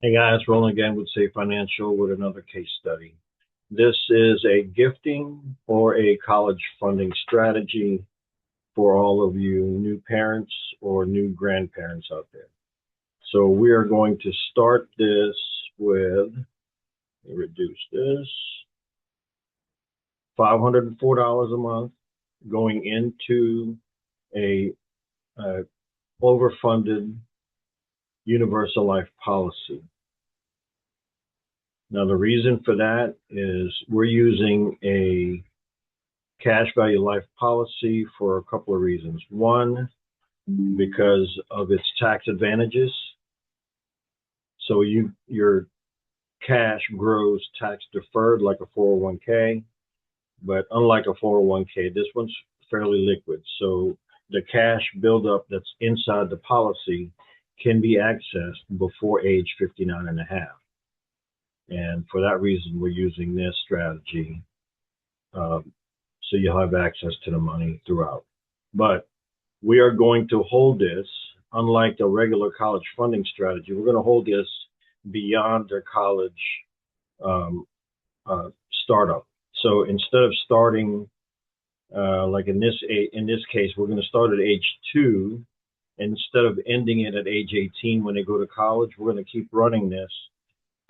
Hey guys, rolling again with Safe Financial with another case study. This is a gifting or a college funding strategy for all of you new parents or new grandparents out there. So we are going to start this with, let me reduce this, $504 a month going into a overfunded universal life policy. Now, the reason for that is we're using a cash value life policy for a couple of reasons. One, because of its tax advantages. So your cash grows tax deferred like a 401k, but unlike a 401k, this one's fairly liquid. So the cash buildup that's inside the policy can be accessed before age 59 and a half. And for that reason, we're using this strategy. So you'll have access to the money throughout. But we are going to hold this, unlike the regular college funding strategy, we're going to hold this beyond their college startup. So instead of starting, like in this case, we're going to start at age 2. Instead of ending it at age 18 when they go to college, we're going to keep running this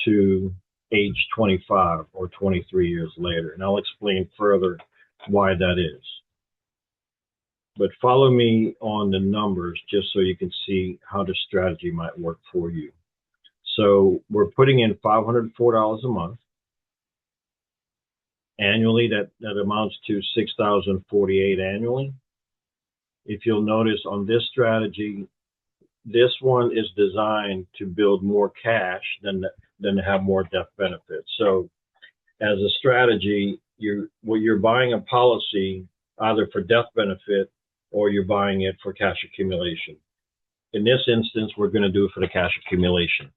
to age 25 or 23 years later. And I'll explain further why that is. But follow me on the numbers just so you can see how the strategy might work for you. So we're putting in $504 a month. Annually, that amounts to $6,048 annually. If you'll notice on this strategy, this one is designed to build more cash than to have more death benefits. So as a strategy, you're buying a policy either for death benefit or you're buying it for cash accumulation. In this instance, we're going to do it for the cash accumulation.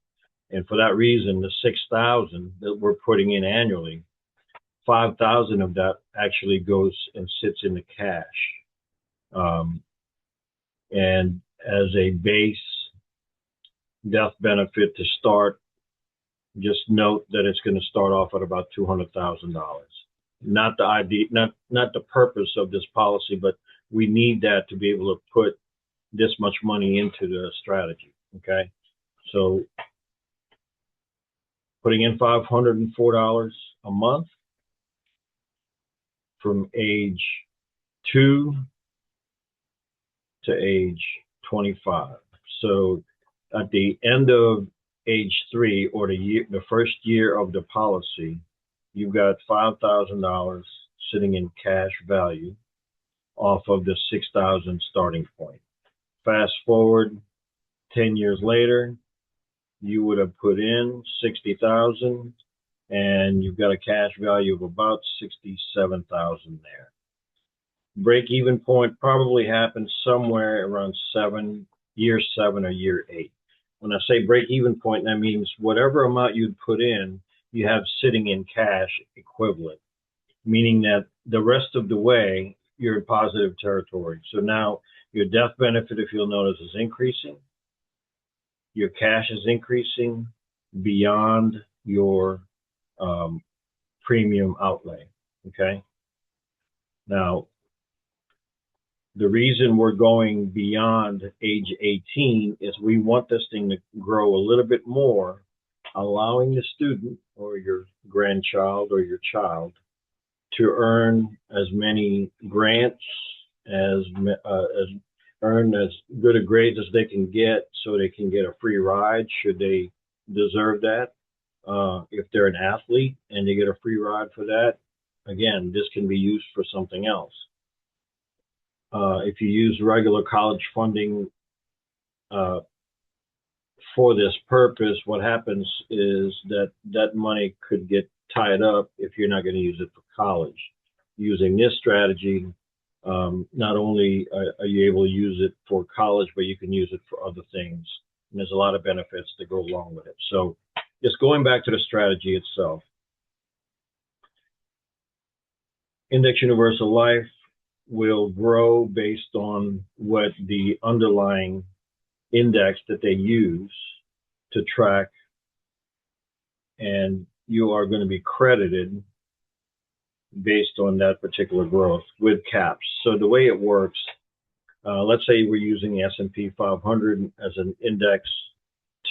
And for that reason, the $6,000 that we're putting in annually, $5,000 of that actually goes and sits in the cash. And as a base death benefit to start, just note that it's going to start off at about $200,000. Not the idea, not the purpose of this policy, but we need that to be able to put this much money into the strategy. Okay, so putting in $504 a month from age 2 to age 25. So at the end of age 3 or the first year of the policy, you've got $5,000 sitting in cash value off of the $6,000 starting point. Fast forward 10 years later, you would have put in $60,000 and you've got a cash value of about $67,000 there. Break-even point probably happens somewhere around year 7 or year 8. When I say break-even point, that means whatever amount you'd put in, you have sitting in cash equivalent, meaning that the rest of the way, you're in positive territory. So now your death benefit, if you'll notice, is increasing. Your cash is increasing beyond your premium outlay, okay? Now, the reason we're going beyond age 18 is we want this thing to grow a little bit more, allowing the student or your grandchild or your child to earn as many grants, as earn as good a grades as they can get so they can get a free ride should they deserve that. If they're an athlete and they get a free ride for that, again, this can be used for something else. If you use regular college funding for this purpose, what happens is that money could get tied up if you're not going to use it for college. Using this strategy, not only are you able to use it for college, but you can use it for other things. And there's a lot of benefits that go along with it. So just going back to the strategy itself, Index Universal Life will grow based on what the underlying index that they use to track and you are going to be credited based on that particular growth with caps. So the way it works, let's say we're using the S&P 500 as an index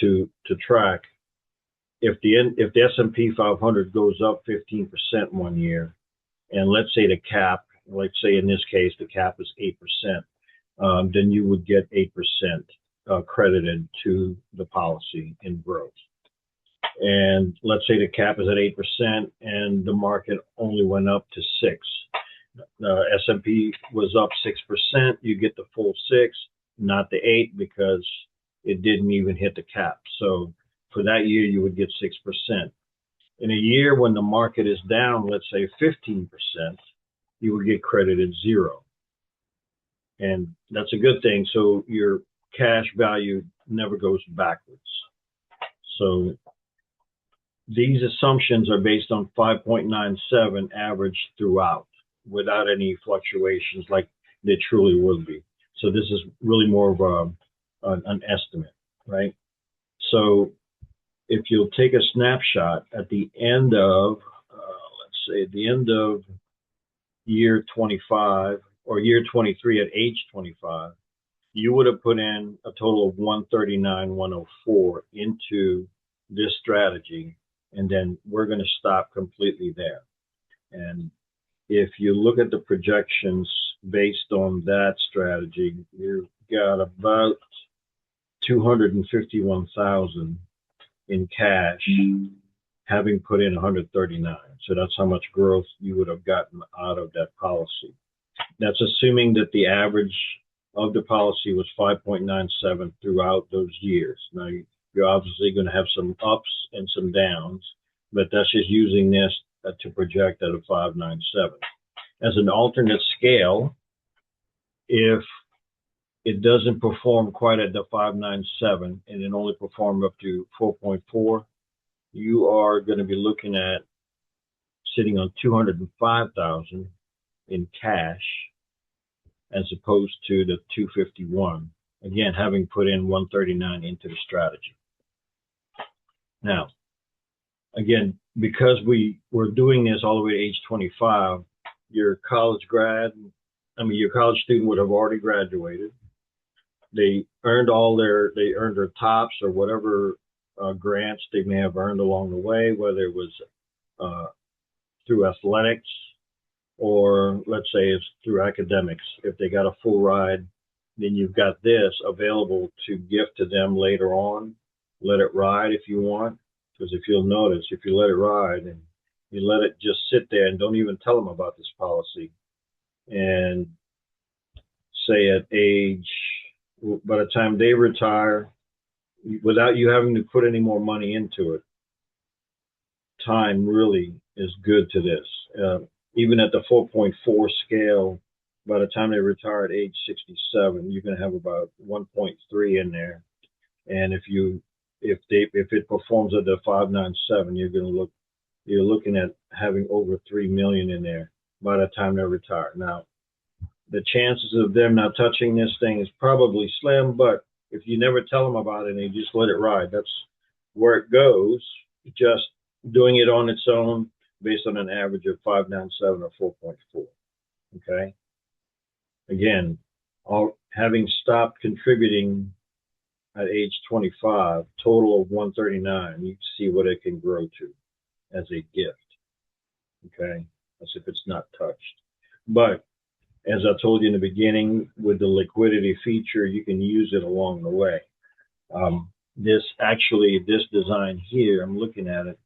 to track. If the S&P 500 goes up 15% one year, and let's say the cap, let's say in this case the cap is 8%, then you would get 8% credited to the policy in growth. And let's say the cap is at 8% and the market only went up to 6. S&P was up 6%, you get the full 6, not the 8, because it didn't even hit the cap. So for that year, you would get 6%. In a year when the market is down, let's say 15%, you would get credited 0. And that's a good thing. So your cash value never goes backwards. So these assumptions are based on 5.97 average throughout, without any fluctuations like they truly will be. So this is really more of an estimate, right? So if you'll take a snapshot at the end of, let's say, the end of year 25 or year 23 at age 25, you would have put in a total of 139,104 into this strategy, and then we're going to stop completely there. And if you look at the projections based on that strategy, you've got about 251,000 in cash, having put in 139. So that's how much growth you would have gotten out of that policy. That's assuming that the average of the policy was 5.97 throughout those years. Now, you're obviously going to have some ups and some downs, but that's just using this to project at a 597. As an alternate scale, if it doesn't perform quite at the 597 and it only performed up to 4.4, you are going to be looking at sitting on 205,000 in cash as opposed to the 251, again, having put in 139 into the strategy. Now, again, because we were doing this all the way to age 25, your college student would have already graduated. They earned their tops or whatever grants they may have earned along the way, whether it was through athletics or let's say it's through academics. If they got a full ride, then you've got this available to gift to them later on. Let it ride if you want, because if you'll notice, if you let it ride and you let it just sit there and don't even tell them about this policy, and say at age, by the time they retire, without you having to put any more money into it, time really is good to this. Even at the 4.4 scale, by the time they retire at age 67, you're going to have about 1.3 in there. And if it performs at the 597, you're looking at having over 3 million in there by the time they retire. Now, the chances of them not touching this thing is probably slim, but if you never tell them about it and they just let it ride, that's where it goes. Just doing it on its own based on an average of 597 or 4.4. Okay. Again, having stopped contributing at age 25, total of 139, you can see what it can grow to as a gift. Okay. As if it's not touched. But as I told you in the beginning, with the liquidity feature, you can use it along the way. This design here, I'm looking at it.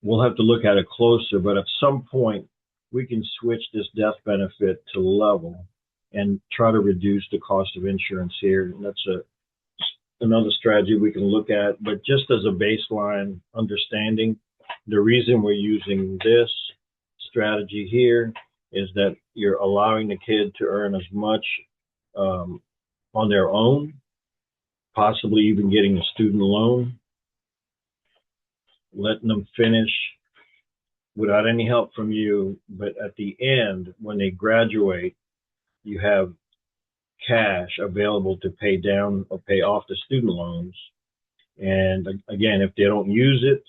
We'll have to look at it closer, but at some point, we can switch this death benefit to level and try to reduce the cost of insurance here. And that's another strategy we can look at. But just as a baseline understanding, the reason we're using this strategy here is that you're allowing the kid to earn as much on their own, possibly even getting a student loan, letting them finish without any help from you. But at the end, when they graduate, you have cash available to pay down or pay off the student loans. And again, if they don't use it,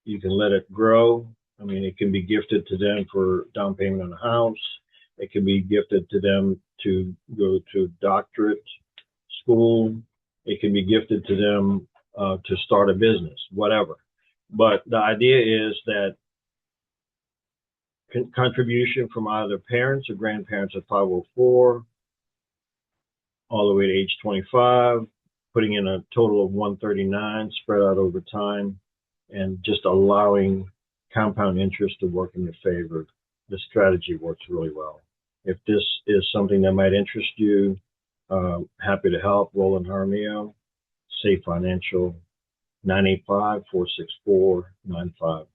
you can let it grow. I mean, it can be gifted to them for down payment on a house. It can be gifted to them to go to doctorate school. It can be gifted to them to start a business, whatever. But the idea is that contribution from either parents or grandparents at 504 all the way to age 25, putting in a total of 139 spread out over time, and just allowing compound interest to work in your favor. The strategy works really well. If this is something that might interest you, happy to help. Roland Jaramillo, Safe Financial, 985-464-95